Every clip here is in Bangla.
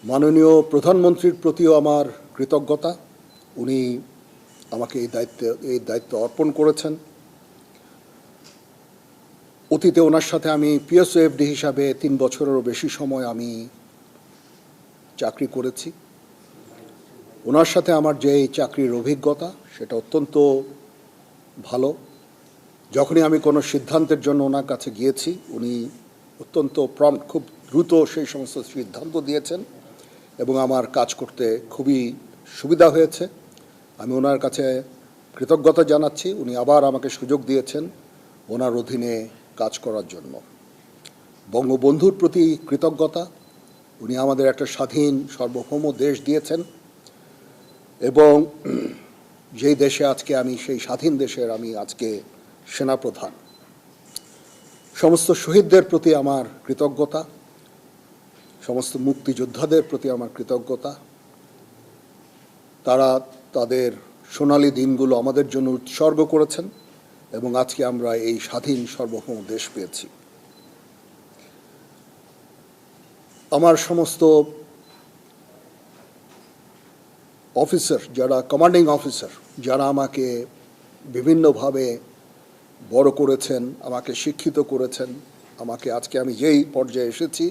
মাননীয় প্রধানমন্ত্রীর প্রতিও আমার কৃতজ্ঞতা। উনি আমাকে এই দায়িত্ব অর্পণ করেছেন। অতীতে ওনার সাথে আমি পিএসওএফডি হিসাবে 3 বছরেরও বেশি সময় আমি চাকরি করেছি। ওনার সাথে আমার যে চাকরির অভিজ্ঞতা সেটা অত্যন্ত ভালো। যখনই আমি কোনো সিদ্ধান্তের জন্য ওনার কাছে গিয়েছি, উনি অত্যন্ত প্রম্প্ট, খুব দ্রুত সেই সমস্ত সিদ্ধান্ত দিয়েছেন এবং আমার কাজ করতে খুবই সুবিধা হয়েছে। আমি ওনার কাছে কৃতজ্ঞতা জানাচ্ছি। উনি আবার আমাকে সুযোগ দিয়েছেন ওনার অধীনে কাজ করার জন্য। বঙ্গবন্ধুর প্রতি কৃতজ্ঞতা। উনি আমাদের একটা স্বাধীন সার্বভৌম দেশ দিয়েছেন এবং যেই দেশে আজকে আমি, সেই স্বাধীন দেশের আমি আজকে সেনাপ্রধান। সমস্ত শহীদদের প্রতি আমার কৃতজ্ঞতা, সমস্ত মুক্তিযোদ্ধাদের প্রতি আমার কৃতজ্ঞতা। তারা তাদের সোনালী দিনগুলো আমাদের জন্য উৎসর্গ করেছেন এবং আজকে আমরা এই স্বাধীন সার্বভৌম দেশ পেয়েছি। আমার সমস্ত অফিসার, যারা কমান্ডিং অফিসার, যারা আমাকে বিভিন্নভাবে বড় করেছেন, আমাকে শিক্ষিত করেছেন, আমাকে আজকে আমি যেই পর্যায়ে এসেছি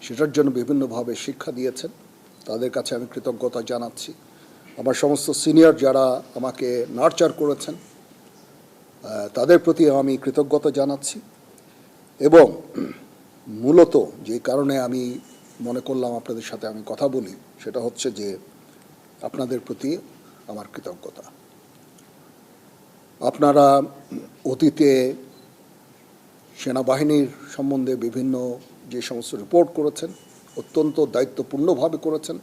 সেটার জন্য বিভিন্নভাবে শিক্ষা দিয়েছেন, তাদের কাছে আমি কৃতজ্ঞতা জানাচ্ছি। আমার সমস্ত সিনিয়র যারা আমাকে নার্চার করেছেন, তাদের প্রতি আমি কৃতজ্ঞতা জানাচ্ছি। এবং মূলত যে কারণে আমি মনে করলাম আপনাদের সাথে আমি কথা বলি, সেটা হচ্ছে যে আপনাদের প্রতি আমার কৃতজ্ঞতা। আপনারা অতীতে সেনাবাহিনীর সম্বন্ধে বিভিন্ন যে সমস্ত রিপোর্ট করেছেন, অত্যন্ত দায়িত্বপূর্ণভাবে করেছেন।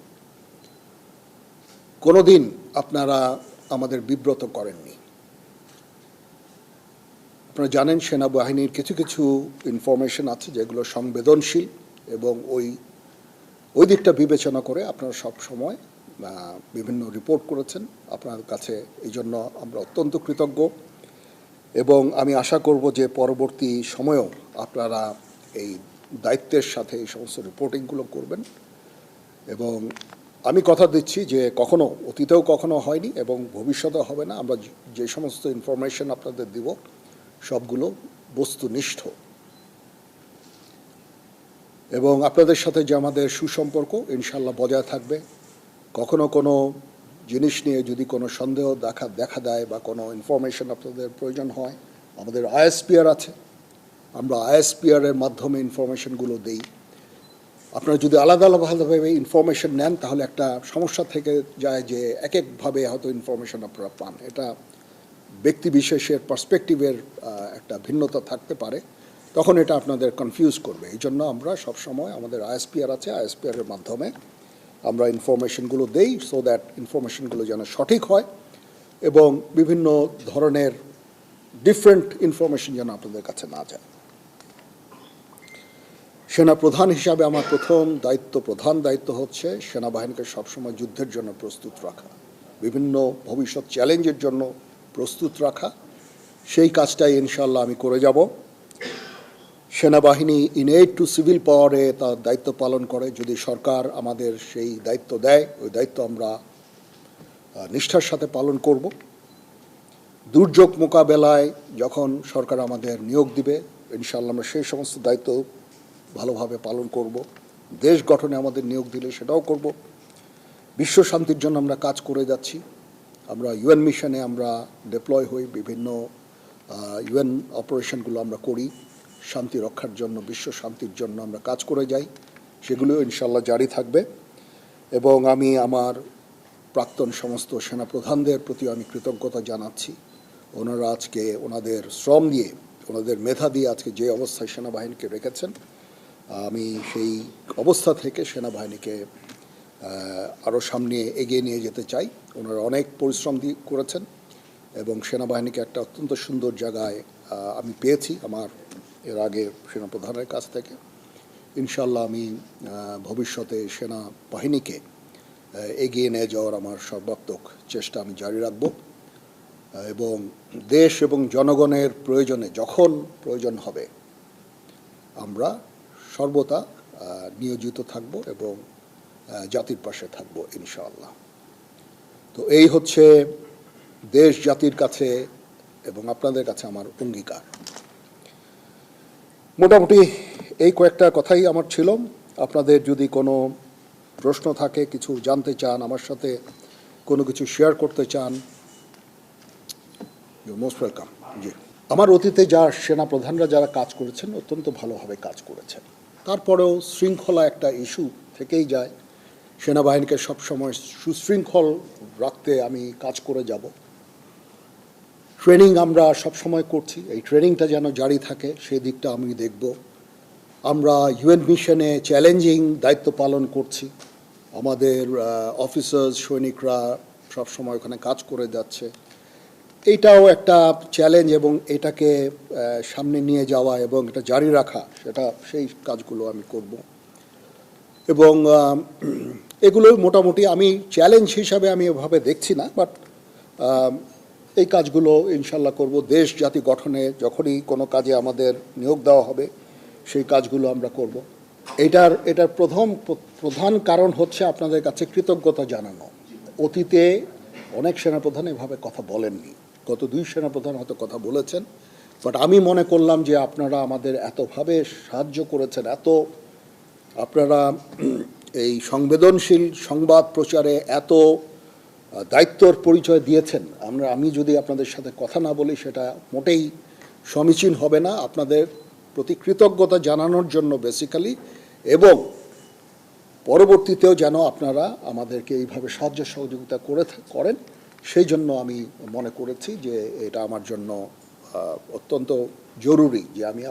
কোনোদিন আপনারা আমাদের বিব্রত করেননি। আপনারা জানেন সেনাবাহিনীর কিছু কিছু ইনফরমেশন আছে যেগুলো সংবেদনশীল এবং ওই দিকটা বিবেচনা করে আপনারা সব সময় বিভিন্ন রিপোর্ট করেছেন। আপনার কাছে এই জন্য আমরা অত্যন্ত কৃতজ্ঞ এবং আমি আশা করব যে পরবর্তী সময়েও আপনারা এই দায়িত্বের সাথে এই সমস্ত রিপোর্টিংগুলো করবেন। এবং আমি কথা দিচ্ছি যে কখনো, অতীতেও কখনো হয়নি এবং ভবিষ্যতেও হবে না, আমরা যে সমস্ত ইনফরমেশন আপনাদের দিব সবগুলো বস্তুনিষ্ঠ। এবং আপনাদের সাথে যে আমাদের সুসম্পর্ক ইনশাল্লাহ বজায় থাকবে। কখনো কোনো জিনিস নিয়ে যদি কোনো সন্দেহ দেখা দেয় বা কোনো ইনফরমেশন আপনাদের প্রয়োজন হয়, আমাদের আইএসপিআর আছে, আমরা আইএসপিআরের মাধ্যমে ইনফরমেশনগুলো দিই। আপনারা যদি আলাদা আলাদাভাবে ইনফরমেশন নেন তাহলে একটা সমস্যা থেকে যায় যে এক একভাবে হয়তো ইনফরমেশন আপনারা পান। এটা ব্যক্তি বিশেষের পার্সপেক্টিভের একটা ভিন্নতা থাকতে পারে, তখন এটা আপনাদের কনফিউজ করবে। এই জন্য আমরা সবসময় আমাদের আইএসপিআর আছে, আইএসপিআরের মাধ্যমে আমরা ইনফরমেশনগুলো দেই, সো দ্যাট ইনফরমেশনগুলো যেন সঠিক হয় এবং বিভিন্ন ধরনের ডিফারেন্ট ইনফরমেশন যেন আপনাদের কাছে না যায়। সেনাপ্রধান হিসাবে আমার প্রধান দায়িত্ব হচ্ছে সেনাবাহিনীকে সবসময় যুদ্ধের জন্য প্রস্তুত রাখা, বিভিন্ন ভবিষ্যৎ চ্যালেঞ্জের জন্য প্রস্তুত রাখা। সেই কাজটাই ইনশাল্লাহ আমি করে যাব। সেনাবাহিনী ইনএড টু সিভিল পাওয়ারে তার দায়িত্ব পালন করে। যদি সরকার আমাদের সেই দায়িত্ব দেয়, ওই দায়িত্ব আমরা নিষ্ঠার সাথে পালন করব। দুর্যোগ মোকাবেলায় যখন সরকার আমাদের নিয়োগ দিবে, ইনশাল্লাহ আমরা সেই সমস্ত দায়িত্ব ভালোভাবে পালন করব। দেশ গঠনে আমাদের নিয়োগ দিলে সেটাও করব। বিশ্ব শান্তির জন্য আমরা কাজ করে যাচ্ছি। আমরা ইউএন মিশনে আমরা ডিপ্লয় হই, বিভিন্ন ইউএন অপারেশনগুলো আমরা করি শান্তি রক্ষার জন্য, বিশ্ব শান্তির জন্য আমরা কাজ করে যাই। সেগুলো ইনশাল্লাহ জারি থাকবে। এবং আমি আমার প্রাক্তন সমস্ত সেনাপ্রধানদের প্রতি আমি কৃতজ্ঞতা জানাচ্ছি। ওনারা আজকে ওনাদের শ্রম দিয়ে, ওনাদের মেধা দিয়ে আজকে যে অবস্থায় সেনাবাহিনীকে রেখেছেন, আমি সেই অবস্থা থেকে সেনাবাহিনীকে আরও সামনে এগিয়ে নিয়ে যেতে চাই। ওনারা অনেক পরিশ্রম করেছেন এবং সেনাবাহিনীকে একটা অত্যন্ত সুন্দর জায়গায় আমি পেয়েছি আমার এর আগে সেনাপ্রধানের কাছ থেকে। ইনশাল্লাহ আমি ভবিষ্যতে সেনাবাহিনীকে এগিয়ে নিয়ে যাওয়ার আমার সর্বাত্মক চেষ্টা আমি জারি রাখব এবং দেশ এবং জনগণের প্রয়োজনে যখন প্রয়োজন হবে আমরা সর্বদা নিয়োজিত থাকব এবং জাতির পাশে থাকব ইনশাআল্লাহ। তো এই হচ্ছে দেশ জাতির কাছে এবং আপনাদের কাছে আমার অঙ্গীকার। মোটামুটি এই কয়েকটা কথাই আমার ছিল। আপনাদের যদি কোনো প্রশ্ন থাকে, কিছু জানতে চান, আমার সাথে কোনো কিছু শেয়ার করতে চান, ইউ মোস্ট ওয়েলকাম। জি, আমার অতীতে সেনাপ্রধানরা যারা কাজ করেছেন অত্যন্ত ভালোভাবে কাজ করেছেন। তারপরেও শৃঙ্খলা একটা ইস্যু থেকেই যায়। সেনাবাহিনীকে সবসময় সুশৃঙ্খল রাখতে আমি কাজ করে যাব। ট্রেনিং আমরা সবসময় করছি, এই ট্রেনিংটা যেন জারি থাকে সেই দিকটা আমি দেখব। আমরা ইউএন মিশনে চ্যালেঞ্জিং দায়িত্ব পালন করছি। আমাদের অফিসার্স সৈনিকরা সবসময় ওখানে কাজ করে যাচ্ছে। এইটাও একটা চ্যালেঞ্জ এবং এটাকে সামনে নিয়ে যাওয়া এবং এটা জারি রাখা, সেই কাজগুলো আমি করব। এবং এগুলো মোটামুটি আমি চ্যালেঞ্জ হিসাবে আমি এভাবে দেখছি না, বাট এই কাজগুলো ইনশাল্লাহ করব। দেশ জাতি গঠনে যখনই কোনো কাজে আমাদের নিয়োগ দেওয়া হবে সেই কাজগুলো আমরা করব। এটার প্রধান কারণ হচ্ছে আপনাদের কাছে কৃতজ্ঞতা জানানো। অতীতে অনেক সেনাপ্রধান এভাবে কথা বলেননি, গত 2 সেনাপ্রধান হয়তো কথা বলেছেন, বাট আমি মনে করলাম যে আপনারা আমাদের এতভাবে সাহায্য করেছেন, আপনারা এই সংবেদনশীল সংবাদ প্রচারে এত দায়িত্বর পরিচয় দিয়েছেন। আমি যদি আপনাদের সাথে কথা না বলি সেটা মোটেই সমীচীন হবে না। আপনাদের প্রতি কৃতজ্ঞতা জানানোর জন্য বেসিক্যালি, এবং পরবর্তীতেও যেন আপনারা আমাদেরকে এইভাবে সাহায্য সহযোগিতা করেন সেই জন্য আমি মনে করেছি যে এটা আমার জন্য অত্যন্ত জরুরি যে আমি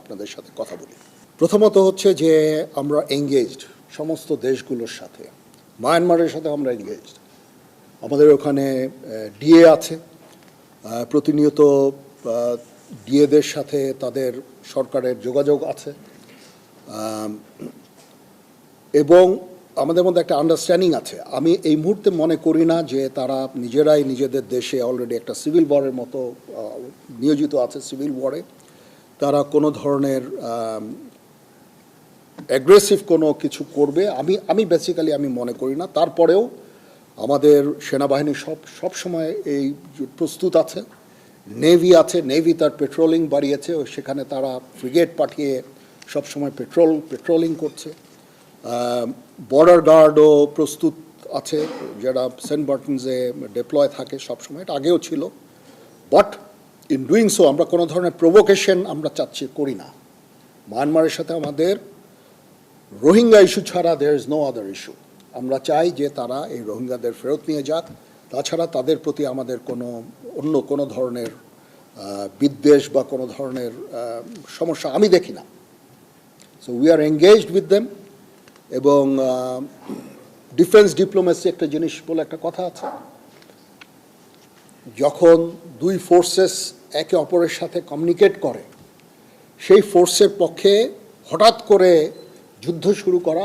আপনাদের সাথে কথা বলি। প্রথমত হচ্ছে যে আমরা এঙ্গেজড সমস্ত দেশগুলোর সাথে। মায়ানমারের সাথে আমরা এঙ্গেজড। আমাদের ওখানে ডিএ আছে, প্রতিনিয়ত ডিএদের সাথে তাদের সরকারের যোগাযোগ আছে, এবং আমাদের মধ্যে একটা আন্ডারস্ট্যান্ডিং আছে। আমি এই মুহূর্তে মনে করি না যে তারা নিজেরাই নিজেদের দেশে অলরেডি একটা সিভিল ওয়ারের মতো নিয়োজিত আছে। সিভিল ওয়ারে তারা কোনো ধরনের অ্যাগ্রেসিভ কোনো কিছু করবে আমি বেসিক্যালি আমি মনে করি না। তারপরেও আমাদের সেনাবাহিনী সব সময় এই প্রস্তুত আছে। নেভি আছে, নেভি তার পেট্রোলিং বাড়িয়েছে, সেখানে তারা ফ্রিগেট পাঠিয়ে সবসময় পেট্রোলিং করছে। বর্ডার গার্ডও প্রস্তুত আছে, যারা সেন্ট মার্টিনসে ডিপ্লয় থাকে সবসময়, এটা আগেও ছিল। বাট ইন ডুইং সো আমরা কোনো ধরনের প্রভোকেশন আমরা করি না। মায়ানমারের সাথে আমাদের রোহিঙ্গা ইস্যু ছাড়া there is no other issue. আমরা চাই যে তারা এই রোহিঙ্গাদের ফেরত নিয়ে যাক। তাছাড়া তাদের প্রতি আমাদের অন্য কোনো ধরনের বিদ্বেষ বা কোনো ধরনের সমস্যা আমি দেখি না। So we are engaged with them. এবং ডিফেন্স ডিপ্লোমেসি একটা জিনিস বলে একটা কথা আছে, যখন 2 ফোর্সেস একে অপরের সাথে কমিউনিকেট করে সেই ফোর্সের পক্ষে হঠাৎ করে যুদ্ধ শুরু করা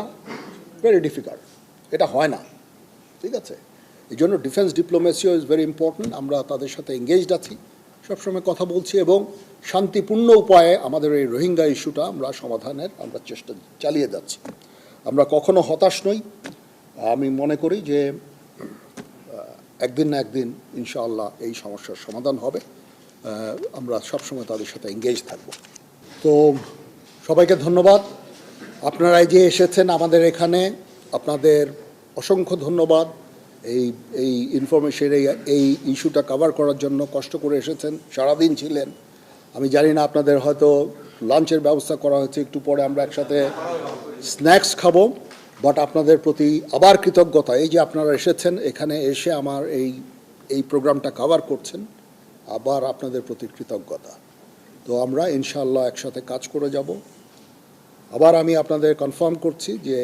ভেরি ডিফিকাল্ট, এটা হয় না, ঠিক আছে? এই জন্য ডিফেন্স ডিপ্লোমেসিও ইজ ভেরি ইম্পর্ট্যান্ট। আমরা তাদের সাথে এঙ্গেজড আছি, সবসময় কথা বলছি, এবং শান্তিপূর্ণ উপায়ে আমাদের এই রোহিঙ্গা ইস্যুটা সমাধানের আমরা চেষ্টা চালিয়ে যাচ্ছি। আমরা কখনো হতাশ নই। আমি মনে করি যে একদিন না একদিন ইনশাআল্লাহ এই সমস্যার সমাধান হবে। আমরা সবসময় তাদের সাথে এঙ্গেজ থাকব। তো সবাইকে ধন্যবাদ। আপনারা যে এসেছেন আমাদের এখানে, আপনাদের অসংখ্য ধন্যবাদ। এই ইনফরমেশন, এই ইস্যুটা কভার করার জন্য কষ্ট করে এসেছেন, সারাদিন ছিলেন। আমি জানি না আপনাদের হয়তো লাঞ্চের ব্যবস্থা করা হয়েছে, একটু পরে আমরা একসাথে স্ন্যাক্স খাবো। বাট আপনাদের প্রতি আবার কৃতজ্ঞতা, এই যে আপনারা এসেছেন এখানে এসে আমার এই প্রোগ্রামটা কভার করছেন, আবার আপনাদের প্রতি কৃতজ্ঞতা। তো আমরা ইনশাআল্লাহ একসাথে কাজ করে যাব। আবার আমি আপনাদের কনফার্ম করছি যে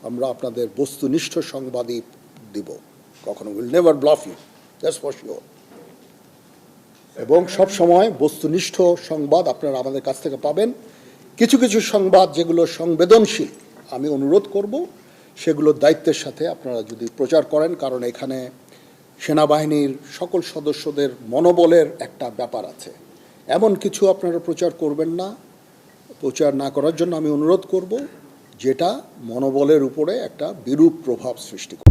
আমরা আপনাদের বস্তুনিষ্ঠ সংবাদই দিব, কখনো will never bluff you, that's for sure. এবং সব সময় বস্তুনিষ্ঠ সংবাদ আপনারা আমাদের কাছ থেকে পাবেন। কিছু কিছু সংবাদ যেগুলো সংবেদনশীল, আমি অনুরোধ করব সেগুলো দায়িত্বের সাথে আপনারা যদি প্রচার করেন, কারণ এখানে সেনাবাহিনীর সকল সদস্যদের মনোবলের একটা ব্যাপার আছে। এমন কিছু আপনারা প্রচার করবেন না, প্রচার না করার জন্য আমি অনুরোধ করব। যেটা মনোবলের উপরে একটা বিরূপ প্রভাব সৃষ্টি করে।